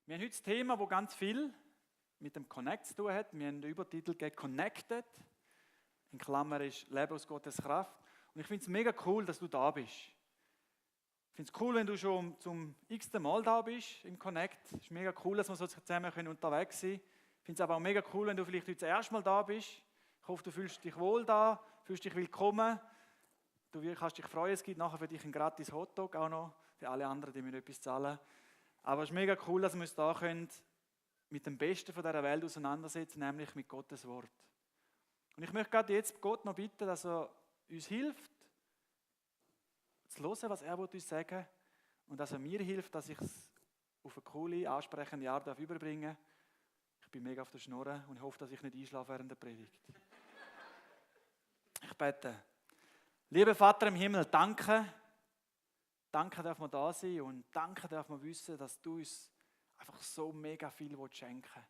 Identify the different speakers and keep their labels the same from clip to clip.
Speaker 1: Wir haben heute das Thema, das ganz viel mit dem Connect zu tun hat. Wir haben den Übertitel «Connected». In Klammer ist «Leben aus Gottes Kraft». Und ich finde es mega cool, dass du da bist. Ich finde es cool, wenn du schon zum x-ten Mal da bist im Connect. Es ist mega cool, dass wir so zusammen unterwegs sein können. Ich finde es aber auch mega cool, wenn du vielleicht heute das erste Mal da bist. Ich hoffe, du fühlst dich wohl da, fühlst dich willkommen. Du kannst dich freuen, es gibt nachher für dich einen gratis Hotdog auch noch. Für alle anderen, die müssen etwas zahlen. Aber es ist mega cool, dass wir uns da können mit dem Besten von dieser Welt auseinandersetzen, nämlich mit Gottes Wort. Und ich möchte gerade jetzt Gott noch bitten, dass er uns hilft, zu hören, was er uns sagen will, und dass er mir hilft, dass ich es auf eine coole, ansprechende Art überbringen darf. Ich bin mega auf der Schnurre und ich hoffe, dass ich nicht einschlafe während der Predigt. Ich bete. Lieber Vater im Himmel, danke. Danke, darf man da sein, und danke, darf man wissen, dass du uns einfach so mega viel schenken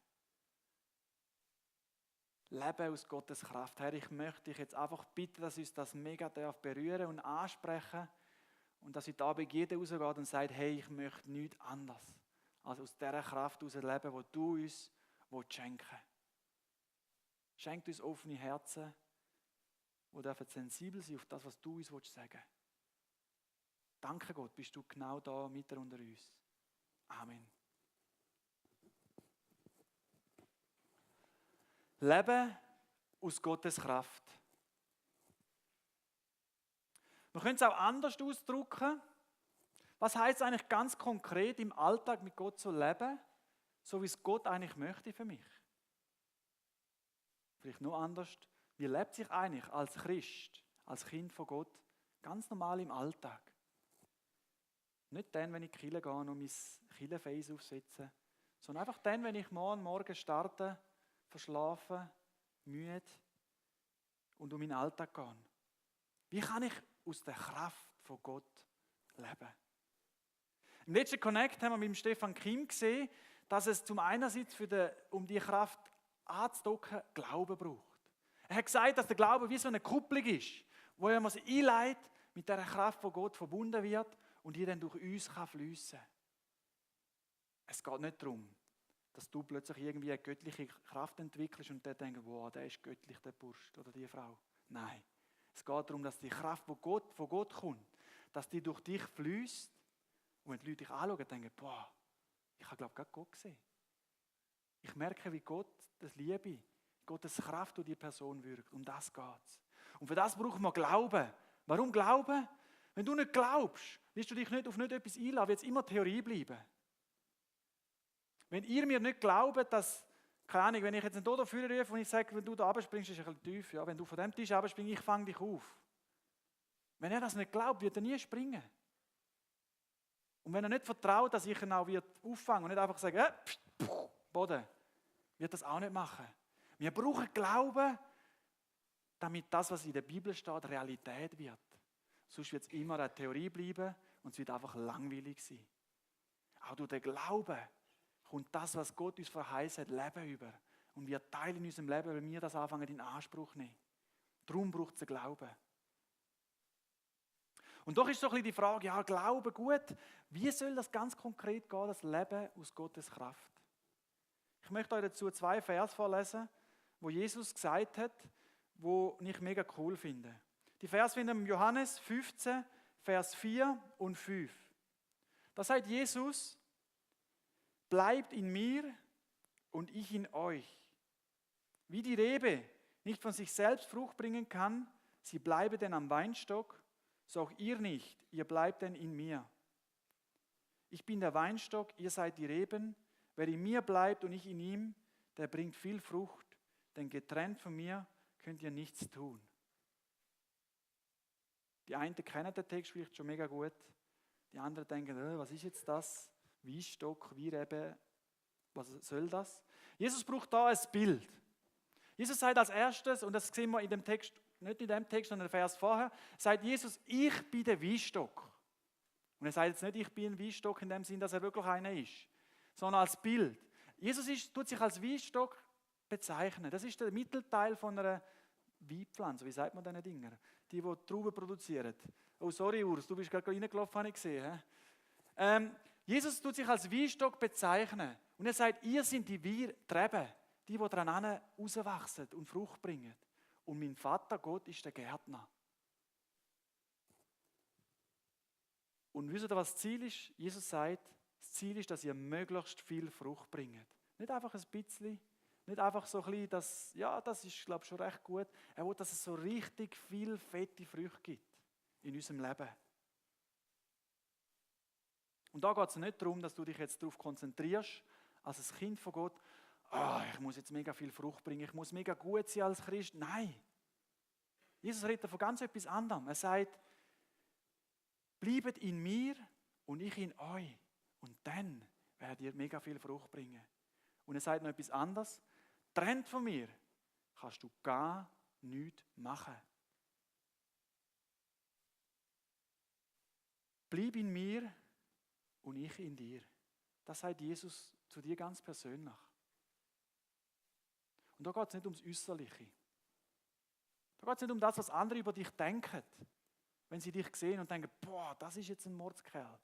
Speaker 1: willst. Leben aus Gottes Kraft. Herr, ich möchte dich jetzt einfach bitten, dass uns das mega berühren und ansprechen und dass heute Abend jeder rausgeht und sagt, hey, ich möchte nichts anderes als aus dieser Kraft heraus leben, die du uns schenken willst. Schenk uns offene Herzen, die sensibel sein auf das, was du uns sagen willst. Danke Gott, bist du genau da mitten unter uns. Amen. Leben aus Gottes Kraft. Man könnte es auch anders ausdrücken. Was heisst es eigentlich ganz konkret im Alltag mit Gott zu leben, so wie es Gott eigentlich möchte für mich? Vielleicht noch anders. Wie lebt sich eigentlich als Christ, als Kind von Gott, ganz normal im Alltag? Nicht dann, wenn ich in die Kirche gehe und mein Kirchenface aufsetze, sondern einfach dann, wenn ich morgen starte, verschlafen, müde und um meinen Alltag gehe. Wie kann ich aus der Kraft von Gott leben? Im letzten Connect haben wir mit Stefan Kim gesehen, dass es zum einerseits um die Kraft anzudocken, Glauben braucht. Er hat gesagt, dass der Glaube wie so eine Kupplung ist, wo er sich einleitet, mit der Kraft von Gott verbunden wird und die dann durch uns fließen kann. Es geht nicht darum, dass du plötzlich irgendwie eine göttliche Kraft entwickelst und dann denkst, wow, der ist göttlich, der Bursch oder die Frau. Nein, es geht darum, dass die Kraft, die von Gott kommt, dass die durch dich fließt. Und wenn die Leute dich anschauen, denken, boah, ich habe glaube ich Gott gesehen. Ich merke, wie Gott das Liebe, Gottes Kraft durch die Person wirkt. Um das geht es. Und für das braucht man Glauben. Warum Glauben? Wenn du nicht glaubst, wirst du dich nicht auf nicht etwas einladen, wird es immer Theorie bleiben. Wenn ihr mir nicht glaubt, dass, keine Ahnung, wenn ich jetzt einen Dodo führe rufe und ich sage, wenn du da runterspringst, ist es ein bisschen tief. Ja, wenn du von dem Tisch runterspringst, ich fange dich auf. Wenn er das nicht glaubt, wird er nie springen. Und wenn er nicht vertraut, dass ich ihn auch auffangen und nicht einfach sagen, Boden, wird das auch nicht machen. Wir brauchen Glauben, damit das, was in der Bibel steht, Realität wird. Sonst wird es immer eine Theorie bleiben und es wird einfach langweilig sein. Auch durch den Glauben kommt das, was Gott uns verheißen hat, Leben über. Und wir teilen in unserem Leben, weil wir das anfangen in Anspruch nehmen. Darum braucht es einen Glauben. Und doch ist so ein bisschen die Frage, ja, Glauben gut, wie soll das ganz konkret gehen, das Leben aus Gottes Kraft? Ich möchte euch dazu 2 Vers vorlesen, wo Jesus gesagt hat, wo ich mega cool finde. Die Vers finden wir in Johannes 15, Vers 4 und 5. Da sagt Jesus, bleibt in mir und ich in euch. Wie die Rebe nicht von sich selbst Frucht bringen kann, sie bleibe denn am Weinstock, so auch ihr nicht, ihr bleibt denn in mir. Ich bin der Weinstock, ihr seid die Reben. Wer in mir bleibt und ich in ihm, der bringt viel Frucht, denn getrennt von mir könnt ihr nichts tun. Die einen kennen den Text vielleicht schon mega gut, die anderen denken, was ist jetzt das? Weinstock, Weinrebe, was soll das? Jesus braucht da ein Bild. Jesus sagt als erstes, und das sehen wir in dem Text, nicht in dem Text, sondern im Vers vorher, sagt Jesus, ich bin der Weinstock. Und er sagt jetzt nicht, ich bin ein Weinstock in dem Sinn, dass er wirklich einer ist, sondern als Bild. Jesus tut sich als Weinstock bezeichnen. Das ist der Mittelteil von einer Weinpflanze. Wie sagt man diese Dinger? Die Trauben produzieren. Oh, sorry, Urs, du bist gerade reingelaufen, habe ich gesehen. Jesus tut sich als Weinstock bezeichnen. Und er sagt, ihr seid die Treben, die daran rauswachsen und Frucht bringen. Und mein Vater Gott ist der Gärtner. Und wisst ihr, was das Ziel ist? Jesus sagt, das Ziel ist, dass ihr möglichst viel Frucht bringt. Nicht einfach ein bisschen, nicht einfach so ein bisschen, das ist, glaube ich, schon recht gut. Er will, dass es so richtig viel fette Früchte gibt in unserem Leben. Und da geht es nicht darum, dass du dich jetzt darauf konzentrierst, als ein Kind von Gott, ich muss jetzt mega viel Frucht bringen, ich muss mega gut sein als Christ. Nein. Jesus redet von ganz etwas anderem. Er sagt, bleibt in mir und ich in euch. Und dann werdet ihr mega viel Frucht bringen. Und er sagt noch etwas anderes. Trennt von mir kannst du gar nichts machen. Bleib in mir und ich in dir. Das sagt Jesus zu dir ganz persönlich. Und da geht es nicht ums Äußerliche. Da geht es nicht um das, was andere über dich denken. Wenn sie dich sehen und denken, boah, das ist jetzt ein Mordskerl.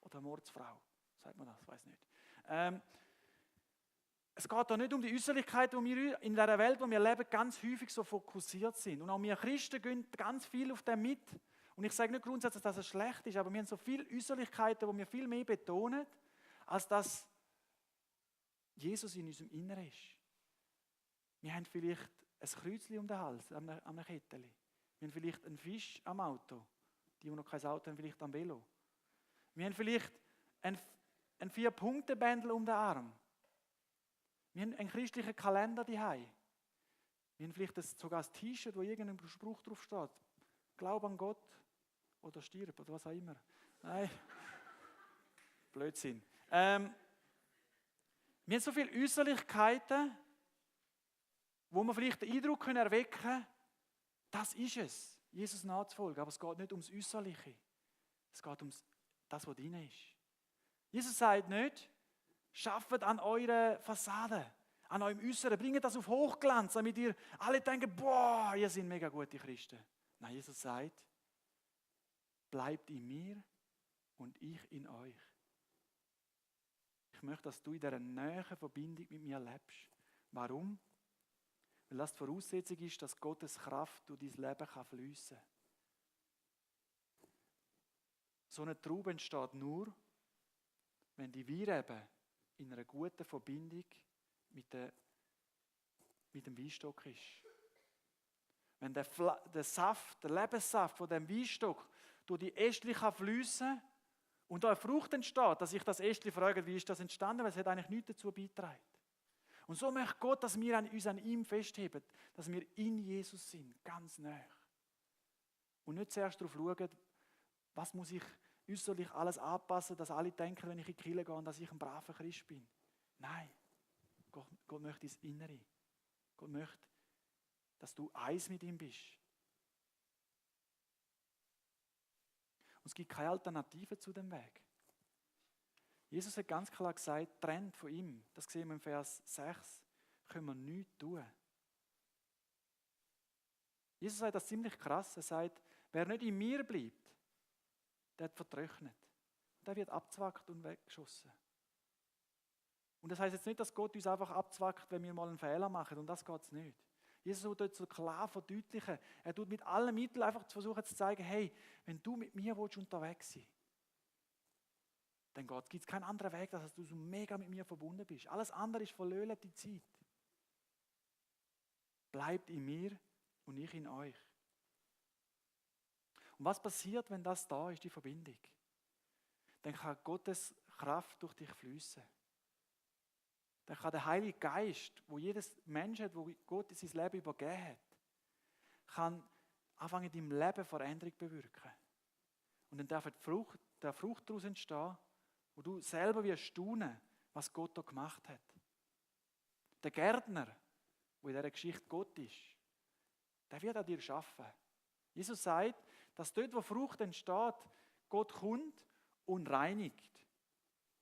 Speaker 1: Oder eine Mordsfrau. Sagt man das? Ich weiß nicht. Es geht da nicht um die Äußerlichkeit, wo wir in der Welt, wo wir leben, ganz häufig so fokussiert sind. Und auch wir Christen gehen ganz viel auf dem mit. Und ich sage nicht grundsätzlich, dass es schlecht ist, aber wir haben so viele Äußerlichkeiten, die wir viel mehr betonen, als dass Jesus in unserem Inneren ist. Wir haben vielleicht ein Kreuzchen um den Hals, an einer Kette. Wir haben vielleicht einen Fisch am Auto. Die noch kein Auto haben, vielleicht am Velo. Wir haben vielleicht ein 4-Punkte-Bändel um den Arm. Wir haben einen christlichen Kalender daheim. Wir haben vielleicht sogar ein T-Shirt, wo irgendein Spruch drauf steht. Glaub an Gott oder stirb oder was auch immer. Nein, Blödsinn. Wir haben so viele Äußerlichkeiten, wo wir vielleicht den Eindruck erwecken können, das ist es, Jesus nachzufolgen. Aber es geht nicht ums Äußerliche. Es geht um das, was drin ist. Jesus sagt nicht, schafft an eurer Fassade, an eurem Äußeren, bringt das auf Hochglanz, damit ihr alle denken, boah, ihr seid mega gute Christen. Nein, Jesus sagt, bleibt in mir und ich in euch. Ich möchte, dass du in dieser nähen Verbindung mit mir lebst. Warum? Weil das die Voraussetzung ist, dass Gottes Kraft durch dein Leben fließen kann. So eine Traube entsteht nur, wenn die Weinrebe in einer guten Verbindung mit dem Weinstock ist. Wenn der Saft, der Lebenssaft von dem Weinstock durch die Ästchen fließen kann und da eine Frucht entsteht, dass sich das Ästchen fragt, wie ist das entstanden, weil es hat eigentlich nichts dazu beigetragen. Und so möchte Gott, dass wir uns an ihm festheben, dass wir in Jesus sind, ganz nah. Und nicht zuerst darauf schauen, was muss ich äußerlich alles anpassen, dass alle denken, wenn ich in die Kirche gehe, dass ich ein braver Christ bin. Nein, Gott möchte ins Innere. Gott möchte, dass du eins mit ihm bist. Und es gibt keine Alternative zu dem Weg. Jesus hat ganz klar gesagt, trennt von ihm, das sehen wir im Vers 6, können wir nichts tun. Jesus sagt das ziemlich krass, er sagt, wer nicht in mir bleibt, der hat vertrocknet. Der wird abzwackt und weggeschossen. Und das heißt jetzt nicht, dass Gott uns einfach abzwackt, wenn wir mal einen Fehler machen, und das geht es nicht. Jesus will dort so klar verdeutlichen, er tut mit allen Mitteln einfach versuchen zu zeigen, hey, wenn du mit mir unterwegs sein willst, dann gibt es keinen anderen Weg, als dass du so mega mit mir verbunden bist. Alles andere ist verlöhnte Zeit. Bleibt in mir und ich in euch. Und was passiert, wenn das da ist, die Verbindung? Dann kann Gottes Kraft durch dich fließen. Dann kann der Heilige Geist, wo jedes Mensch hat, wo Gott in sein Leben übergeben hat, kann anfangen, in deinem Leben Veränderung bewirken. Und dann darf der Frucht daraus entstehen, wo du selber wirst staunen, was Gott da gemacht hat. Der Gärtner, der in dieser Geschichte Gott ist, der wird an dir arbeiten. Jesus sagt, dass dort, wo Frucht entsteht, Gott kommt und reinigt.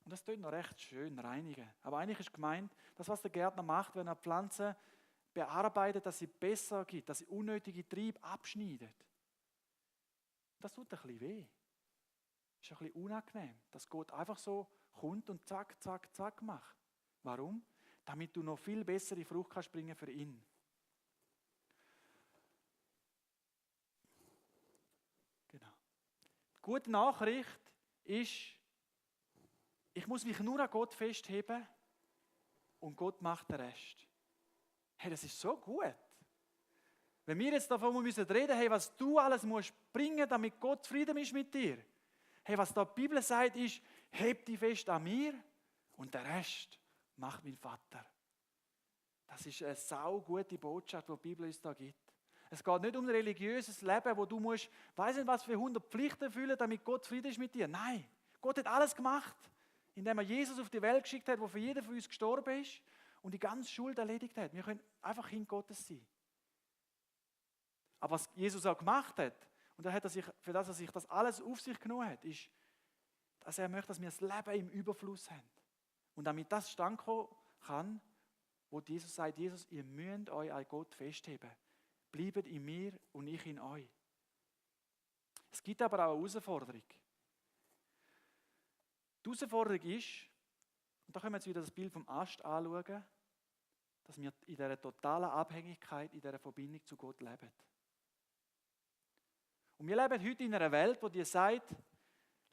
Speaker 1: Und das tut noch recht schön, reinigen. Aber eigentlich ist gemeint, das, was der Gärtner macht, wenn er Pflanzen bearbeitet, dass sie besser gibt, dass sie unnötige Triebe abschneidet. Das tut ein bisschen weh. Ist ein bisschen unangenehm, dass Gott einfach so kommt und zack, zack, zack macht. Warum? Damit du noch viel bessere Frucht kannst bringen für ihn. Genau. Die gute Nachricht ist, ich muss mich nur an Gott festheben und Gott macht den Rest. Hey, das ist so gut. Wenn wir jetzt davon reden müssen, hey, was du alles musst bringen, damit Gott zufrieden ist mit dir. Hey, was da die Bibel sagt, ist, heb dich fest an mir und der Rest macht mein Vater. Das ist eine saugute Botschaft, die die Bibel uns da gibt. Es geht nicht um ein religiöses Leben, wo du musst, weiss nicht was für 100 Pflichten erfüllen, damit Gott zufrieden ist mit dir. Nein, Gott hat alles gemacht, indem er Jesus auf die Welt geschickt hat, der für jeden von uns gestorben ist und die ganze Schuld erledigt hat. Wir können einfach Kind Gottes sein. Aber was Jesus auch gemacht hat, und für das er sich das alles auf sich genommen hat, ist, dass er möchte, dass wir das Leben im Überfluss haben. Und damit das stand kommen kann, wo Jesus sagt, Jesus, ihr müsst euch an Gott festheben. Bleibt in mir und ich in euch. Es gibt aber auch eine Herausforderung. Die Herausforderung ist, und da können wir jetzt wieder das Bild vom Ast anschauen, dass wir in dieser totalen Abhängigkeit, in dieser Verbindung zu Gott leben. Und wir leben heute in einer Welt, die dir sagt,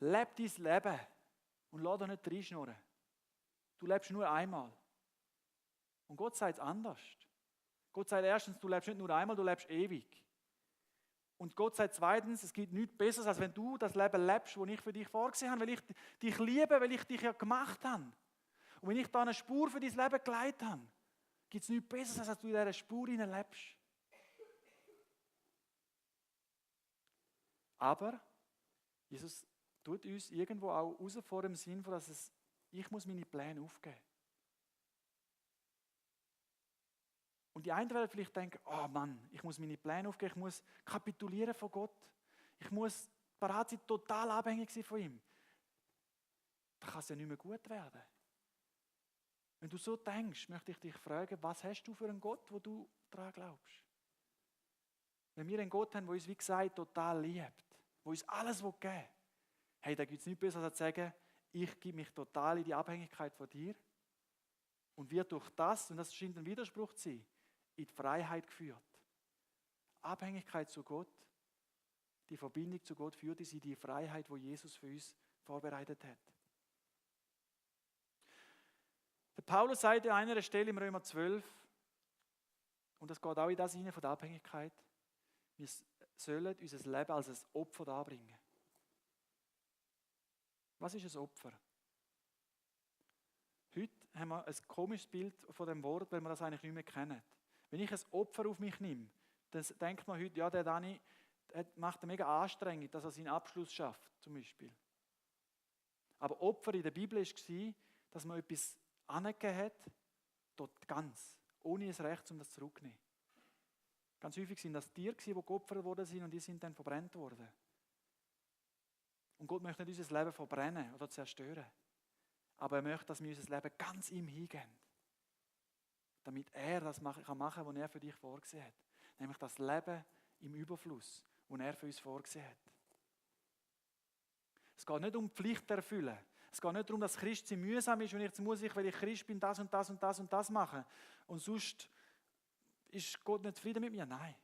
Speaker 1: lebe dein Leben und lass dich nicht reinschnurren. Du lebst nur einmal. Und Gott sagt es anders. Gott sagt erstens, du lebst nicht nur einmal, du lebst ewig. Und Gott sagt zweitens, es gibt nichts Besseres, als wenn du das Leben lebst, das ich für dich vorgesehen habe, weil ich dich liebe, weil ich dich ja gemacht habe. Und wenn ich da eine Spur für dein Leben geleitet habe, gibt es nichts Besseres, als du in dieser Spur lebst. Aber Jesus tut uns irgendwo auch herausfordern im Sinn von, dass ich muss meine Pläne aufgeben. Und die einen werden vielleicht denken, oh Mann, ich muss meine Pläne aufgeben, ich muss kapitulieren von Gott. Ich muss bereit sein, total abhängig sein von ihm. Da kann es ja nicht mehr gut werden. Wenn du so denkst, möchte ich dich fragen, was hast du für einen Gott, wo du daran glaubst? Wenn wir einen Gott haben, der uns, wie gesagt, total liebt, der uns alles geben will, hey, da gibt es nichts Besseres als zu sagen, ich gebe mich total in die Abhängigkeit von dir und wird durch das, und das scheint ein Widerspruch zu sein, in die Freiheit geführt. Abhängigkeit zu Gott, die Verbindung zu Gott führt uns in die Freiheit, die Jesus für uns vorbereitet hat. Der Paulus sagt an einer Stelle im Römer 12, und das geht auch in das hinein von der Abhängigkeit, wir sollen unser Leben als ein Opfer darbringen. Was ist ein Opfer? Heute haben wir ein komisches Bild von dem Wort, weil wir das eigentlich nicht mehr kennen. Wenn ich ein Opfer auf mich nehme, dann denkt man heute, ja, der Dani macht eine mega Anstrengung, dass er seinen Abschluss schafft, zum Beispiel. Aber Opfer in der Bibel war, dass man etwas angegeben hat, dort ganz, ohne das Recht, um das zurückzunehmen. Ganz häufig sind das Tiere, die geopfert worden sind und die sind dann verbrannt worden. Und Gott möchte nicht unser Leben verbrennen oder zerstören. Aber er möchte, dass wir unser Leben ganz ihm hingeben. Damit er das machen kann, was er für dich vorgesehen hat. Nämlich das Leben im Überfluss, das er für uns vorgesehen hat. Es geht nicht um Pflicht erfüllen. Es geht nicht darum, dass Christsein mühsam ist und jetzt muss ich, weil ich Christ bin, das und das und das und das machen. Und sonst ist Gott nicht zufrieden mit mir. Nein.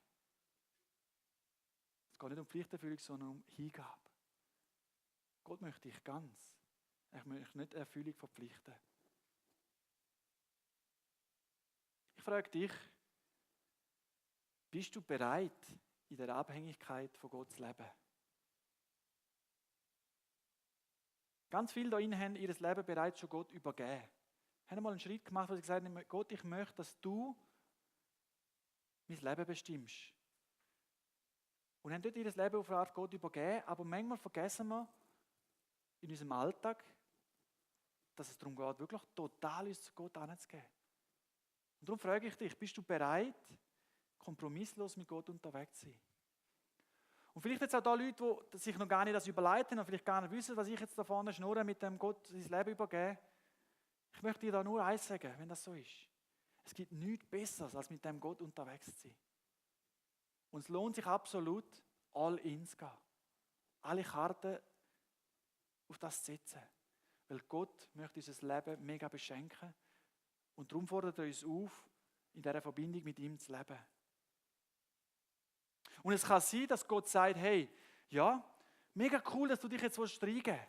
Speaker 1: Es geht nicht um Pflichterfüllung, sondern um Hingabe. Gott möchte dich ganz. Er möchte nicht Erfüllung von Pflichten. Ich frage dich, bist du bereit, in der Abhängigkeit von Gott zu leben? Ganz viele da innen haben ihr Leben bereits schon Gott übergeben. Haben mal einen Schritt gemacht, wo sie gesagt haben, Gott, ich möchte, dass du mein Leben bestimmst. Und haben dort ihr Leben auf eine Art Gott übergeben, aber manchmal vergessen wir in unserem Alltag, dass es darum geht, wirklich total uns zu Gott anzugeben. Und darum frage ich dich, bist du bereit, kompromisslos mit Gott unterwegs zu sein? Und vielleicht jetzt auch da Leute, die sich noch gar nicht das überleiten und vielleicht gar nicht wissen, was ich jetzt da vorne schnurre, mit dem Gott sein Leben übergeben. Ich möchte dir da nur eins sagen, wenn das so ist. Es gibt nichts Besseres, als mit dem Gott unterwegs zu sein. Und es lohnt sich absolut, all in zu gehen. Alle Karten auf das zu setzen. Weil Gott möchte unser Leben mega beschenken und darum fordert er uns auf, in dieser Verbindung mit ihm zu leben. Und es kann sein, dass Gott sagt, hey, ja, mega cool, dass du dich jetzt reingeben willst.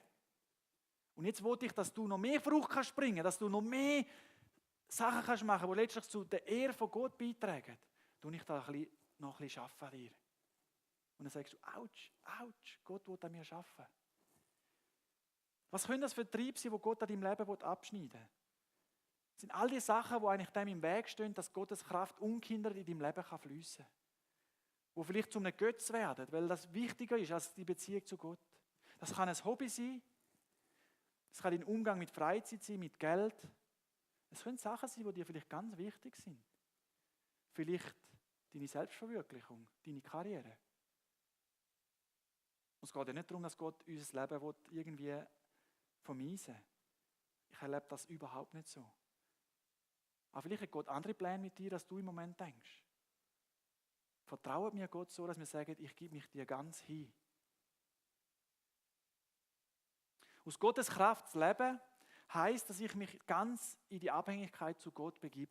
Speaker 1: Und jetzt will ich, dass du noch mehr Frucht kannst bringen, dass du noch mehr Sachen kannst machen, die letztlich zu der Ehre von Gott beitragen. Du ich da noch ein bisschen arbeiten an dir. Und dann sagst du, ouch, Gott will an mir arbeiten. Was können das für Triebe sein, die Gott an deinem Leben abschneiden will? Das sind all die Sachen, die eigentlich dem im Weg stehen, dass Gottes Kraft ungehindert in deinem Leben fließen kann. Die vielleicht zu einem Götz werden, weil das wichtiger ist als die Beziehung zu Gott. Das kann ein Hobby sein, es kann dein Umgang mit Freizeit sein, mit Geld. Es können Sachen sein, die dir vielleicht ganz wichtig sind. Vielleicht deine Selbstverwirklichung, deine Karriere. Und es geht ja nicht darum, dass Gott unser Leben irgendwie vermeisen will. Ich erlebe das überhaupt nicht so. Aber vielleicht hat Gott andere Pläne mit dir, als du im Moment denkst. Vertraut mir Gott so, dass wir sagen, ich gebe mich dir ganz hin. Aus Gottes Kraft zu leben, heisst, dass ich mich ganz in die Abhängigkeit zu Gott begib.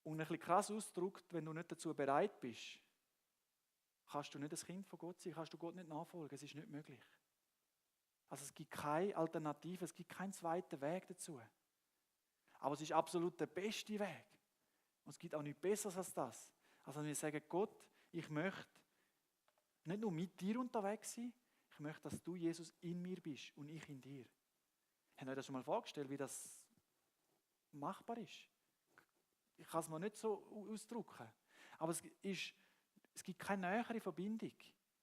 Speaker 1: Und ein bisschen krass ausgedrückt, wenn du nicht dazu bereit bist, kannst du nicht das Kind von Gott sein, kannst du Gott nicht nachfolgen, es ist nicht möglich. Also es gibt keine Alternative, es gibt keinen zweiten Weg dazu. Aber es ist absolut der beste Weg. Und es gibt auch nichts Besseres als das. Also wir sagen, Gott, ich möchte nicht nur mit dir unterwegs sein, ich möchte, dass du, Jesus, in mir bist und ich in dir. Habt ihr euch das schon mal vorgestellt, wie das machbar ist? Ich kann es mir nicht so ausdrücken. Aber es gibt keine nähere Verbindung,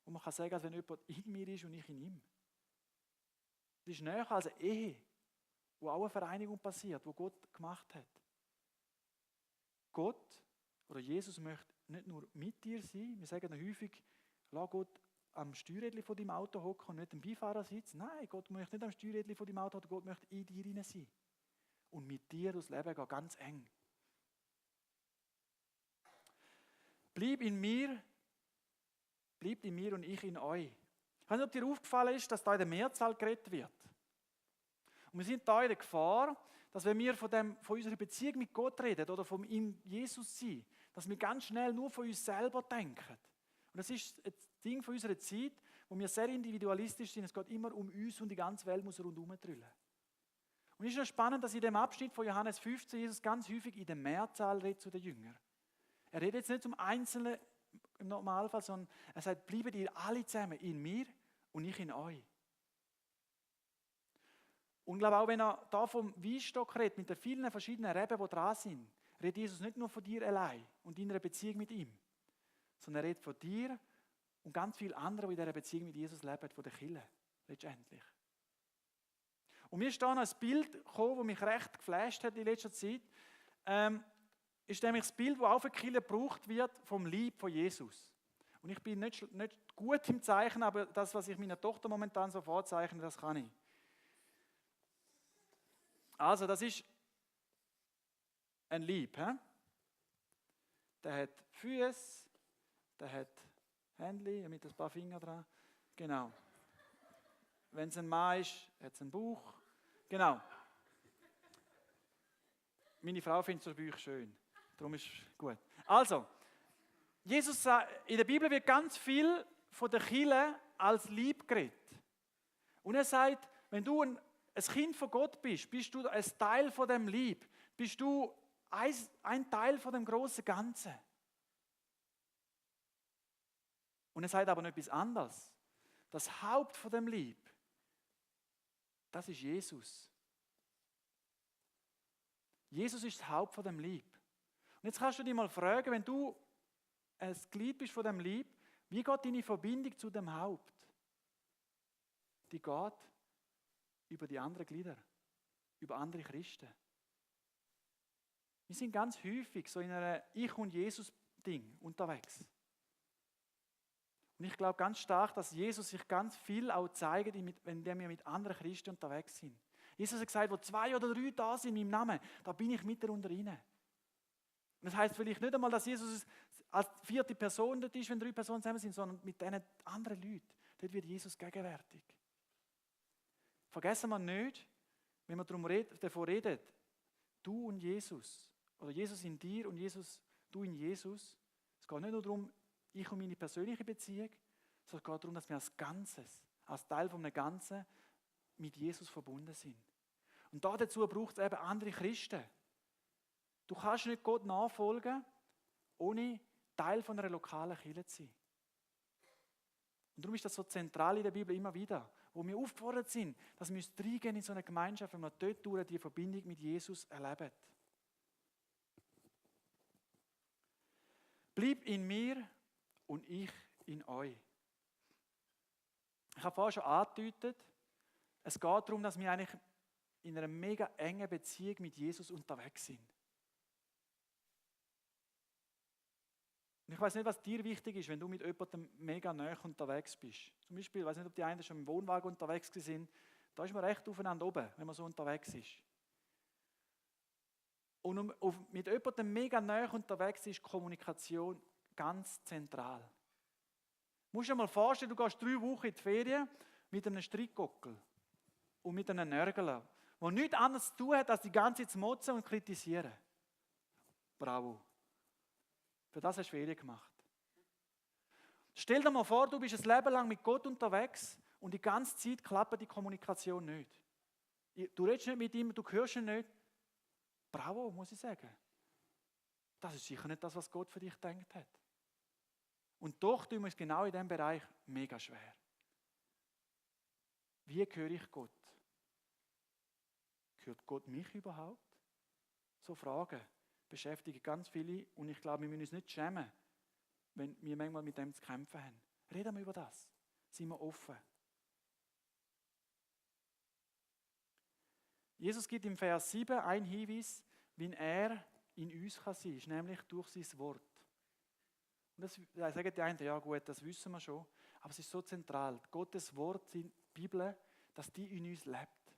Speaker 1: wo man kann sagen, als wenn jemand in mir ist und ich in ihm. Es ist näher als eine Ehe, wo auch eine Vereinigung passiert, wo Gott gemacht hat. Gott oder Jesus möchte nicht nur mit dir sein, wir sagen häufig, lass Gott am Steuerrädchen von deinem Auto hocken und nicht am Beifahrersitz. Nein, Gott möchte nicht am Steuerrädchen von deinem Auto hocken, Gott möchte in dir hinein sein. Und mit dir durchs Leben gehen, ganz eng. Bleibt in mir und ich in euch. Ich weiß nicht, ob dir aufgefallen ist, dass da in der Mehrzahl geredet wird. Und wir sind da in der Gefahr, dass wenn wir von unserer Beziehung mit Gott reden oder von ihm Jesus sein, dass wir ganz schnell nur von uns selber denken. Und das ist ein Ding von unserer Zeit, wo wir sehr individualistisch sind. Es geht immer um uns und die ganze Welt muss rundherum drüllen. Und es ist noch spannend, dass in dem Abschnitt von Johannes 15 Jesus ganz häufig in der Mehrzahl redet zu den Jüngern. Er redet jetzt nicht zum Einzelnen im Normalfall, sondern er sagt, bleibt ihr alle zusammen in mir und ich in euch. Und ich glaube auch, wenn er da vom Weinstock redet, mit den vielen verschiedenen Reben, die dran sind, redet Jesus nicht nur von dir allein und deiner Beziehung mit ihm, sondern er redet von dir und ganz vielen anderen, die in dieser Beziehung mit Jesus leben, von der Kirche letztendlich. Und mir ist da noch ein Bild gekommen, das mich recht geflasht hat in letzter Zeit. Ist nämlich das Bild, das auch für die Kirche gebraucht wird, vom Leib von Jesus. Und ich bin nicht gut im Zeichnen, aber das, was ich meiner Tochter momentan so vorzeichne, das kann ich. Also, das ist ein Leib. Der hat Füße, der hat Händchen mit ein paar Fingern dran. Genau. Wenn es ein Mann ist, hat es einen Bauch. Genau. Meine Frau findet so Bauch schön. Darum ist es gut. Also, Jesus sagt, in der Bibel wird ganz viel von der Kirche als Leib geredet. Und er sagt, wenn du ein Kind von Gott bist, bist du ein Teil von dem Leib. Bist du ein Teil von dem großen Ganzen. Und er sagt aber noch etwas anderes. Das Haupt von dem Leib, das ist Jesus. Jesus ist das Haupt von dem Leib. Und jetzt kannst du dich mal fragen, wenn du ein Glied bist von dem Leib, wie geht deine Verbindung zu dem Haupt? Die geht über die anderen Glieder, über andere Christen. Wir sind ganz häufig so in einer Ich- und Jesus-Ding unterwegs. Und ich glaube ganz stark, dass Jesus sich ganz viel auch zeigt, wenn wir mit anderen Christen unterwegs sind. Jesus hat gesagt, wo 2 oder 3 da sind in meinem Namen, da bin ich mit unter ihnen. Und das heisst vielleicht nicht einmal, dass Jesus als 4. Person dort ist, wenn 3 Personen zusammen sind, sondern mit diesen anderen Leuten. Dort wird Jesus gegenwärtig. Vergessen wir nicht, wenn wir davon reden, du und Jesus, oder Jesus in dir und du in Jesus, es geht nicht nur darum, ich und meine persönliche Beziehung, sondern es geht darum, dass wir als Ganzes, als Teil von einem Ganzen mit Jesus verbunden sind. Und dazu braucht es eben andere Christen. Du kannst nicht Gott nachfolgen, ohne Teil von einer lokalen Kirche zu sein. Und darum ist das so zentral in der Bibel immer wieder, wo wir aufgefordert sind, dass wir uns reingehen in so eine Gemeinschaft, wenn wir dort durch die Verbindung mit Jesus erleben. Bleib in mir und ich in euch. Ich habe vorhin schon angedeutet, es geht darum, dass wir eigentlich in einer mega engen Beziehung mit Jesus unterwegs sind. Und ich weiß nicht, was dir wichtig ist, wenn du mit jemandem mega nahe unterwegs bist. Zum Beispiel, ich weiß nicht, ob die einen schon im Wohnwagen unterwegs sind. Da ist man recht aufeinander oben, wenn man so unterwegs ist. Und mit jemandem mega nahe unterwegs ist Kommunikation ganz zentral. Du musst dir mal vorstellen, du gehst 3 Wochen in die Ferien mit einem Strickgockel und mit einem Nörgler, der nichts anderes zu tun hat, als die ganze Zeit zu motzen und kritisieren. Bravo. Für das hast du Ferien gemacht. Stell dir mal vor, du bist ein Leben lang mit Gott unterwegs und die ganze Zeit klappt die Kommunikation nicht. Du redest nicht mit ihm, du hörst ihn nicht. Bravo, muss ich sagen. Das ist sicher nicht das, was Gott für dich gedacht hat. Und doch tun wir es genau in diesem Bereich mega schwer. Wie höre ich Gott? Hört Gott mich überhaupt? So Fragen beschäftigen ganz viele und ich glaube, wir müssen uns nicht schämen, wenn wir manchmal mit dem zu kämpfen haben. Reden wir über das. Seien wir offen. Jesus gibt im Vers 7 einen Hinweis, wie er in uns kann sein kann, nämlich durch sein Wort. Und das sagen die einen, ja gut, das wissen wir schon, aber es ist so zentral. Gottes Wort, die Bibel, dass die in uns lebt.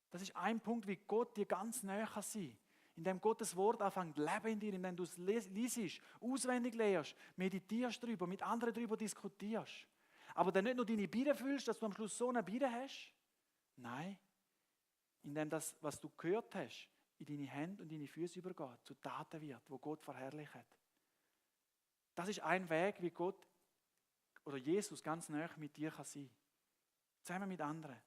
Speaker 1: Das ist ein Punkt, wie Gott dir ganz nahe kann sein kann. Indem Gottes Wort anfängt leben in dir, indem du es liest, auswendig lernst, meditierst darüber, mit anderen darüber diskutierst. Aber dann nicht nur deine Beine fühlst, dass du am Schluss so eine Beine hast. Nein, indem das, was du gehört hast, in deine Hände und deine Füße übergeht, zu Taten wird, wo Gott verherrlicht. Das ist ein Weg, wie Gott oder Jesus ganz nahe mit dir kann sein. Zusammen mit anderen.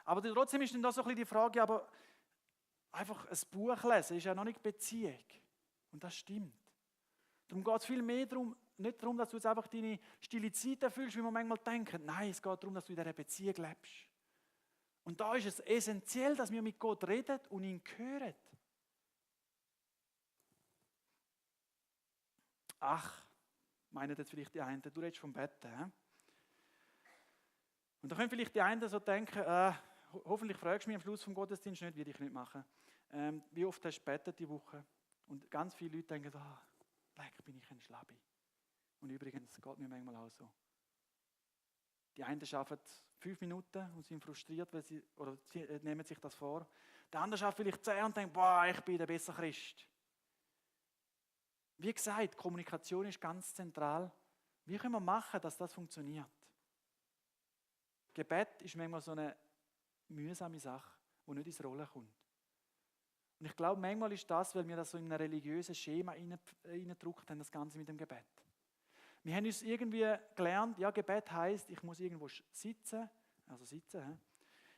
Speaker 1: Aber trotzdem ist dann da so ein bisschen die Frage, aber einfach ein Buch lesen ist ja noch nicht Beziehung. Und das stimmt. Darum geht es viel mehr darum, nicht darum, dass du jetzt einfach deine stille Zeit erfüllst, wie man manchmal denkt. Nein, es geht darum, dass du in dieser Beziehung lebst. Und da ist es essentiell, dass wir mit Gott reden und ihn hören. Ach, meinen jetzt vielleicht die einen, du redest vom Betten. He? Und da können vielleicht die einen so denken, hoffentlich fragst du mich am Schluss vom Gottesdienst nicht, werde ich nicht machen. Wie oft hast du gebetet die Woche? Und ganz viele Leute denken, leck, bin ich ein Schlabi. Und übrigens, geht mir manchmal auch so. Die einen schaffen 5 Minuten und sind frustriert, weil sie nehmen sich das vor. Der andere schafft vielleicht 10 und denkt, boah, ich bin der bessere Christ. Wie gesagt, Kommunikation ist ganz zentral. Wie können wir machen, dass das funktioniert? Gebet ist manchmal so eine mühsame Sache, die nicht ins Rollen kommt. Und ich glaube, manchmal ist das, weil wir das so in ein religiöses Schema reingedrückt haben, das Ganze mit dem Gebet. Wir haben uns irgendwie gelernt, ja, Gebet heisst, ich muss irgendwo sitzen,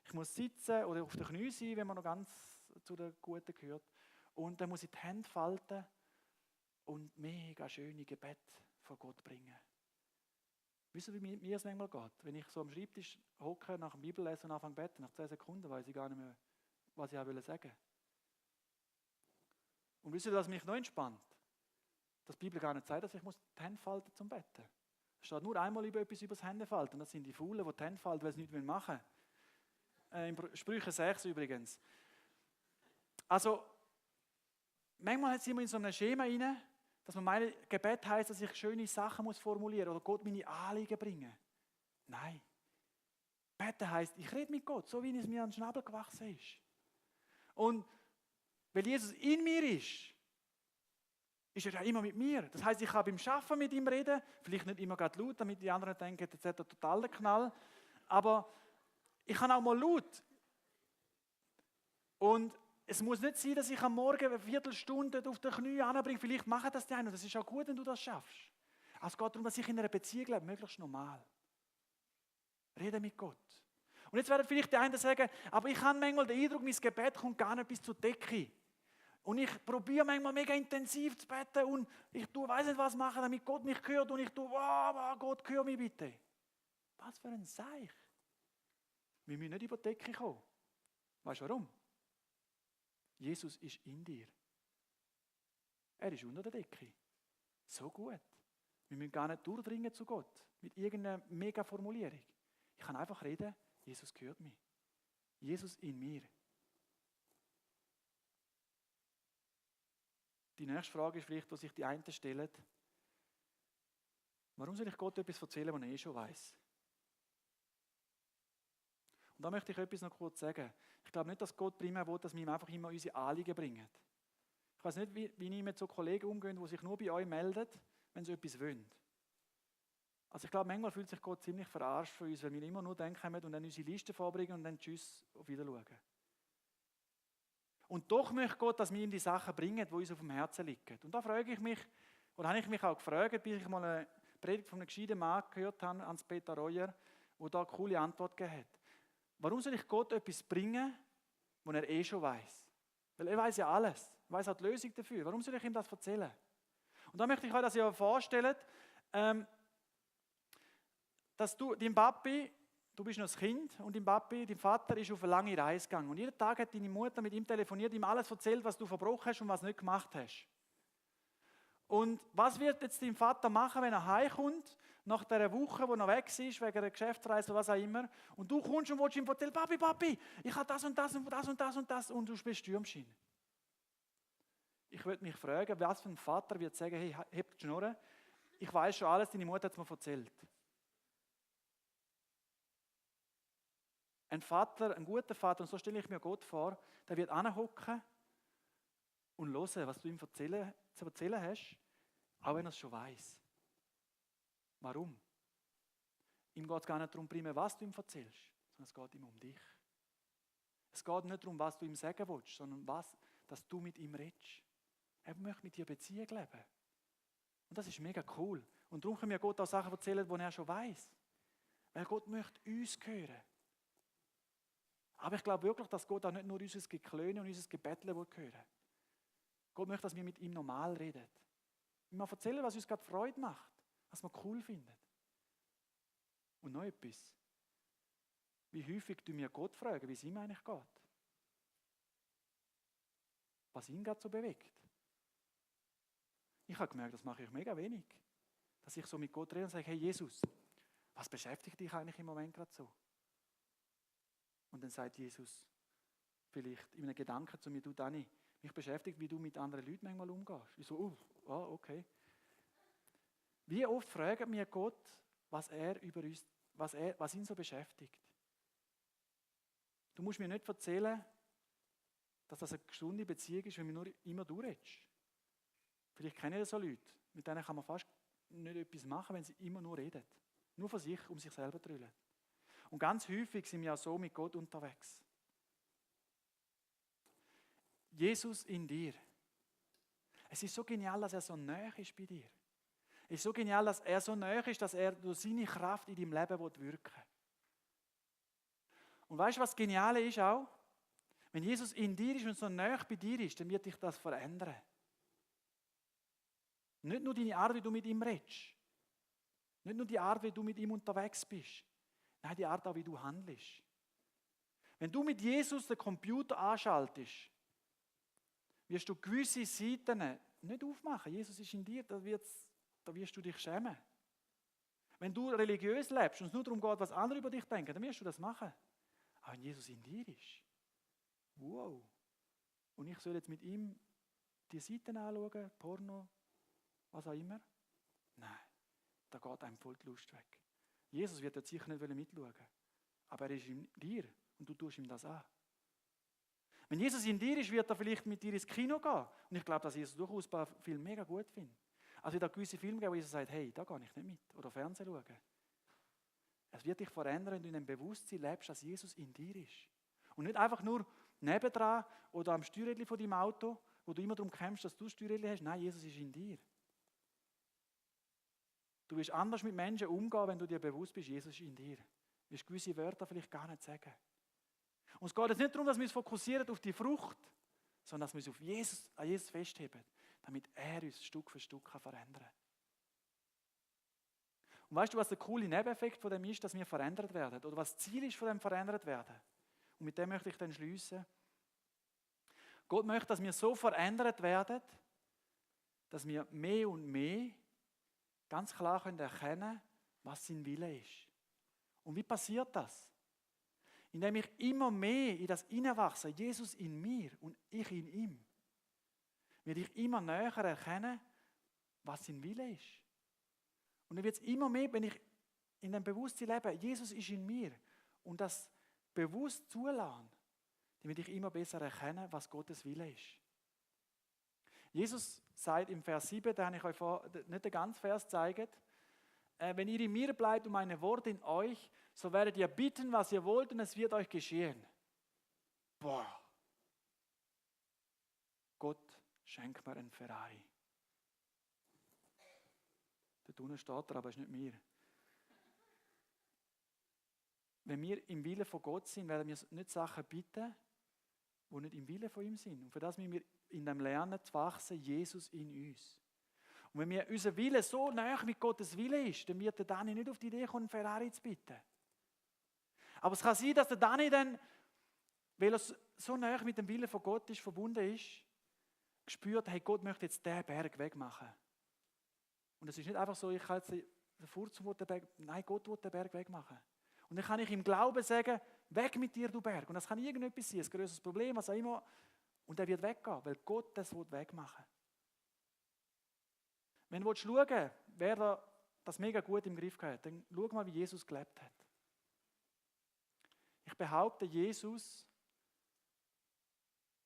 Speaker 1: ich muss sitzen oder auf den Knien sein, wenn man noch ganz zu den Guten gehört. Und dann muss ich die Hände falten und mega schöne Gebet vor Gott bringen. Wisst ihr, wie mir es manchmal geht? Wenn ich so am Schreibtisch hocke, nach dem Bibellesen und anfange zu beten, nach 10 Sekunden weiß ich gar nicht mehr, was ich auch sagen wollte. Und wisst ihr, was mich noch entspannt? Dass die Bibel gar nicht sagt, dass ich die Hände falten zum Betten. Es steht nur einmal über etwas über das Händefalten. Das sind die Faulen, die Hände falten, weil sie nichts machen wollen. In Sprüche 6 übrigens. Also, manchmal sind wir in so einem Schema rein, dass man meint, Gebet heisst, dass ich schöne Sachen formulieren muss oder Gott meine Anliegen bringen. Nein. Beten heisst, ich rede mit Gott, so wie es mir an den Schnabel gewachsen ist. Und weil Jesus in mir ist, ist er ja immer mit mir. Das heisst, ich kann beim Arbeiten mit ihm reden, vielleicht nicht immer gerade laut, damit die anderen denken, jetzt hat er total den Knall. Aber ich kann auch mal laut. Und es muss nicht sein, dass ich am Morgen eine Viertelstunde auf den Knie anbringe. Vielleicht machen das die einen und das ist auch gut, wenn du das schaffst. Aber es geht darum, dass ich in einer Beziehung lebe, möglichst normal. Rede mit Gott. Und jetzt werden vielleicht die einen sagen, aber ich habe manchmal den Eindruck, mein Gebet kommt gar nicht bis zur Decke. Und ich probiere manchmal mega intensiv zu beten und ich weiß nicht, was machen, damit Gott mich hört und ich tue, wow, Gott, hör mich bitte. Was für ein Seich. Wir müssen nicht über die Decke kommen. Weißt du warum? Jesus ist in dir. Er ist unter der Decke. So gut. Wir müssen gar nicht durchdringen zu Gott mit irgendeiner mega Formulierung. Ich kann einfach reden, Jesus hört mich. Jesus in mir. Die nächste Frage ist vielleicht, die sich die einen stellen. Warum soll ich Gott etwas erzählen, was er eh schon weiß? Und da möchte ich etwas noch kurz sagen. Ich glaube nicht, dass Gott primär will, dass wir ihm einfach immer unsere Anliegen bringen. Ich weiß nicht, wie ich mit so Kollegen umgehe, die sich nur bei euch melden, wenn sie etwas wollen. Also ich glaube, manchmal fühlt sich Gott ziemlich verarscht von uns, weil wir immer nur denken und dann unsere Liste vorbringen und dann tschüss, auf Wiedersehen. Und doch möchte Gott, dass wir ihm die Sachen bringen, die uns auf dem Herzen liegen. Und da frage ich mich, oder habe ich mich auch gefragt, bis ich mal eine Predigt von einem gescheiten Mann gehört habe, Hans-Peter Reuer, der da eine coole Antwort gegeben hat. Warum soll ich Gott etwas bringen, was er eh schon weiß? Weil er weiß ja alles. Er weiß auch die Lösung dafür. Warum soll ich ihm das erzählen? Und da möchte ich euch, dass ihr euch vorstellt, dass dein Papi, du bist noch ein Kind und dein Papi, dein Vater ist auf eine lange Reise gegangen. Und jeden Tag hat deine Mutter mit ihm telefoniert, ihm alles erzählt, was du verbrochen hast und was nicht gemacht hast. Und was wird jetzt dein Vater machen, wenn er heimkommt, nach dieser Woche, wo er weg ist, wegen einer Geschäftsreise oder was auch immer, und du kommst und willst ihm erzählen, Papi, ich habe das und das und das und das und das und du bestürmst ihn. Ich würde mich fragen, was für ein Vater wird sagen, hey, heb die Schnurren, ich weiß schon alles, deine Mutter hat es mir erzählt. Ein Vater, ein guter Vater, und so stelle ich mir Gott vor, der wird anhocken und hören, was du ihm zu erzählen hast, auch wenn er es schon weiß. Warum? Ihm geht es gar nicht darum, primär, was du ihm erzählst, sondern es geht ihm um dich. Es geht nicht darum, was du ihm sagen willst, sondern dass du mit ihm redest. Er möchte mit dir Beziehung leben. Und das ist mega cool. Und darum können wir Gott auch Sachen erzählen, die er schon weiß. Weil Gott möchte uns hören. Aber ich glaube wirklich, dass Gott auch nicht nur unser Geklöne und unser Gebettle hören will. Gott möchte, dass wir mit ihm normal reden. Wir erzählen, was uns gerade Freude macht, was wir cool finden. Und noch etwas. Wie häufig tun wir Gott fragen, wie es ihm eigentlich geht? Was ihn gerade so bewegt? Ich habe gemerkt, das mache ich mega wenig. Dass ich so mit Gott rede und sage, hey Jesus, was beschäftigt dich eigentlich im Moment gerade so? Und dann sagt Jesus vielleicht in einem Gedanken zu mir, du Dani, mich beschäftigt, wie du mit anderen Leuten manchmal umgehst. Ich so, okay. Wie oft fragen wir Gott, was ihn so beschäftigt? Du musst mir nicht erzählen, dass das eine gesunde Beziehung ist, wenn wir nur immer durchredest. Vielleicht kennen das so Leute, mit denen kann man fast nicht etwas machen, wenn sie immer nur reden. Nur von sich, um sich selber zu drüllen. Und ganz häufig sind wir ja so mit Gott unterwegs. Jesus in dir. Es ist so genial, dass er so nahe ist bei dir. Es ist so genial, dass er so nahe ist, dass er durch seine Kraft in deinem Leben wirken will. Und weißt du, was Geniale ist auch? Wenn Jesus in dir ist und so nahe bei dir ist, dann wird dich das verändern. Nicht nur deine Art, wie du mit ihm redest. Nicht nur die Art, wie du mit ihm unterwegs bist. Nein, die Art auch, wie du handelst. Wenn du mit Jesus den Computer anschaltest, wirst du gewisse Seiten nicht aufmachen. Jesus ist in dir, da wirst du dich schämen. Wenn du religiös lebst und es nur darum geht, was andere über dich denken, dann wirst du das machen. Aber wenn Jesus in dir ist, wow. Und ich soll jetzt mit ihm die Seiten anschauen, Porno, was auch immer. Nein, da geht einem voll die Lust weg. Jesus wird jetzt sicher nicht mitschauen, aber er ist in dir und du tust ihm das an. Wenn Jesus in dir ist, wird er vielleicht mit dir ins Kino gehen. Und ich glaube, dass Jesus durchaus ein paar Filme mega gut findet. Also es wird auch gewisse Filme geben, wo Jesus sagt, hey, da gehe ich nicht mit. Oder Fernsehen schauen. Es wird dich verändern, wenn du in dem Bewusstsein lebst, dass Jesus in dir ist. Und nicht einfach nur nebendran oder am Steuerrädchen von deinem Auto, wo du immer darum kämpfst, dass du das Steuerrädchen hast. Nein, Jesus ist in dir. Du wirst anders mit Menschen umgehen, wenn du dir bewusst bist, Jesus ist in dir. Du wirst gewisse Wörter vielleicht gar nicht sagen. Und es geht jetzt nicht darum, dass wir uns fokussieren auf die Frucht, sondern dass wir uns auf Jesus, an Jesus festheben, damit er uns Stück für Stück verändern kann. Und weißt du, was der coole Nebeneffekt von dem ist, dass wir verändert werden? Oder was das Ziel ist von dem verändert werden? Und mit dem möchte ich dann schliessen. Gott möchte, dass wir so verändert werden, dass wir mehr und mehr ganz klar erkennen können, was sein Wille ist. Und wie passiert das? Indem ich immer mehr in das hineinwachse, Jesus in mir und ich in ihm, werde ich immer näher erkennen, was sein Wille ist. Und dann wird es immer mehr, wenn ich in dem Bewusstsein lebe, Jesus ist in mir und das bewusst zulassen, dann werde ich immer besser erkennen, was Gottes Wille ist. Jesus sagt im Vers 7, da habe ich euch nicht den ganzen Vers gezeigt, wenn ihr in mir bleibt und meine Worte in euch, so werdet ihr bitten, was ihr wollt, und es wird euch geschehen. Boah. Gott, schenk mir einen Ferrari. Dort unten steht er, aber es ist nicht mir. Wenn wir im Willen von Gott sind, werden wir nicht Sachen bitten, die nicht im Willen von ihm sind. Und für das müssen wir in dem Lernen zu wachsen, Jesus in uns. Und wenn wir unser Wille so nah mit Gottes Wille ist, dann wird der Dani nicht auf die Idee kommen, einen Ferrari zu bitten. Aber es kann sein, dass der Dani dann, weil er so nah mit dem Willen von Gott ist, verbunden ist, spürt, hey, Gott möchte jetzt diesen Berg wegmachen. Und es ist nicht einfach so, ich kann jetzt den Furz den Berg, nein, Gott will den Berg wegmachen. Und dann kann ich im Glauben sagen, weg mit dir, du Berg. Und das kann irgendetwas sein, ein größeres Problem, was auch immer. Und er wird weggehen, weil Gott das wegmachen will. Wenn du schauen, wer das mega gut im Griff hat, dann schau mal, wie Jesus gelebt hat. Ich behaupte, Jesus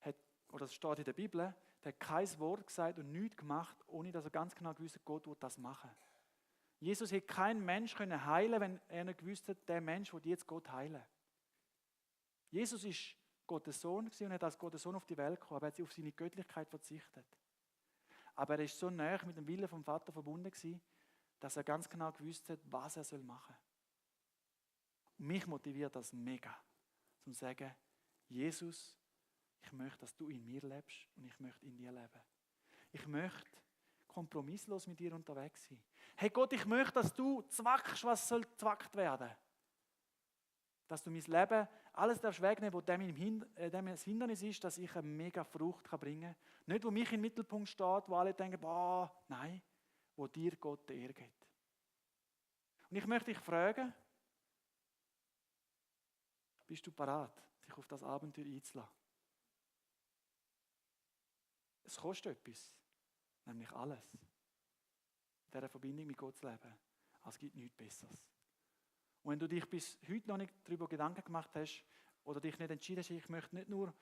Speaker 1: hat, oder es steht in der Bibel, der hat kein Wort gesagt und nichts gemacht, ohne dass er ganz genau gewusst hat, Gott will das machen. Jesus hätte keinen Mensch heilen können, wenn er nicht gewusst hat, der Mensch will jetzt Gott heilen. Jesus ist Gottes Sohn und hat als Gottes Sohn auf die Welt gekommen, aber er hat auf seine Göttlichkeit verzichtet. Aber er ist so nahe mit dem Willen vom Vater verbunden gewesen, dass er ganz genau gewusst hat, was er machen soll. Und mich motiviert das mega, zum zu sagen, Jesus, ich möchte, dass du in mir lebst und ich möchte in dir leben. Ich möchte kompromisslos mit dir unterwegs sein. Hey Gott, ich möchte, dass du zwackst, was soll zwackt werden. Dass du mein Leben, alles darfst wegnehmen, wo dem das Hindernis ist, dass ich eine mega Frucht bringen kann. Nicht, wo mich im Mittelpunkt steht, wo alle denken, boah, nein, wo dir Gott die Ehre gibt. Und ich möchte dich fragen, bist du bereit, dich auf das Abenteuer einzulassen? Es kostet etwas, nämlich alles. In dieser Verbindung mit Gott zu leben. Es gibt nichts Besseres. Und wenn du dich bis heute noch nicht darüber Gedanken gemacht hast oder dich nicht entschieden hast, ich möchte nicht nur ein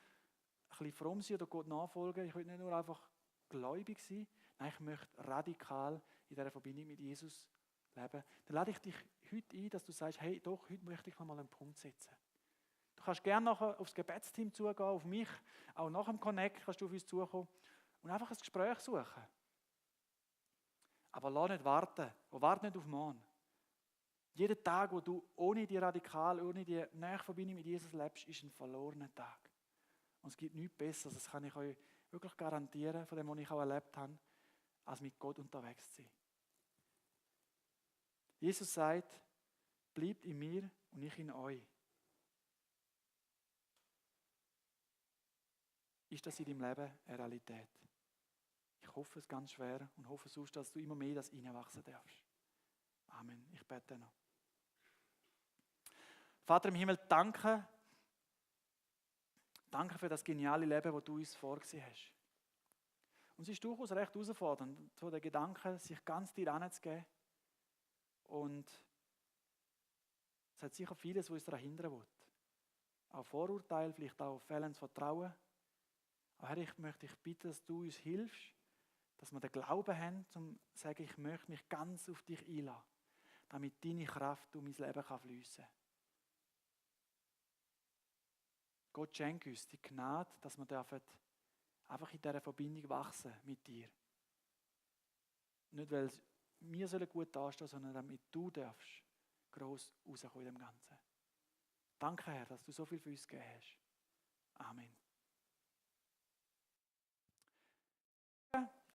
Speaker 1: bisschen fromm sein oder Gott nachfolgen, ich möchte nicht nur einfach gläubig sein, nein, ich möchte radikal in dieser Verbindung mit Jesus leben, dann lade ich dich heute ein, dass du sagst, hey, doch, heute möchte ich mal einen Punkt setzen. Du kannst gerne nachher aufs Gebetsteam zugehen, auf mich, auch nach dem Connect kannst du auf uns zukommen und einfach ein Gespräch suchen. Aber lass nicht warten, warte nicht auf morgen. Jeder Tag, wo du ohne die nahe Verbindung mit Jesus lebst, ist ein verlorener Tag. Und es gibt nichts Besseres, das kann ich euch wirklich garantieren, von dem, was ich auch erlebt habe, als mit Gott unterwegs zu sein. Jesus sagt, bleibt in mir und ich in euch. Ist das in deinem Leben eine Realität? Ich hoffe es ganz schwer und hoffe sonst, dass du immer mehr das hineinwachsen darfst. Amen. Ich bete noch. Vater im Himmel, danke. Danke für das geniale Leben, das du uns vorgesehen hast. Und es ist durchaus recht herausfordernd, so der Gedanke, sich ganz dir anzugeben. Und es hat sicher vieles, was uns daran hindern will. Auch Vorurteile, vielleicht auch fehlendes Vertrauen, Aber Herr, ich möchte dich bitten, dass du uns hilfst, dass wir den Glauben haben, um zu sagen, ich möchte mich ganz auf dich einlassen, damit deine Kraft um mein Leben fließen kann. Gott schenke uns die Gnade, dass wir einfach in dieser Verbindung wachsen mit dir. Nicht, weil wir gut dastehen, sondern damit du darfst gross rauskommen in dem Ganzen. Danke, Herr, dass du so viel für uns gegeben hast. Amen.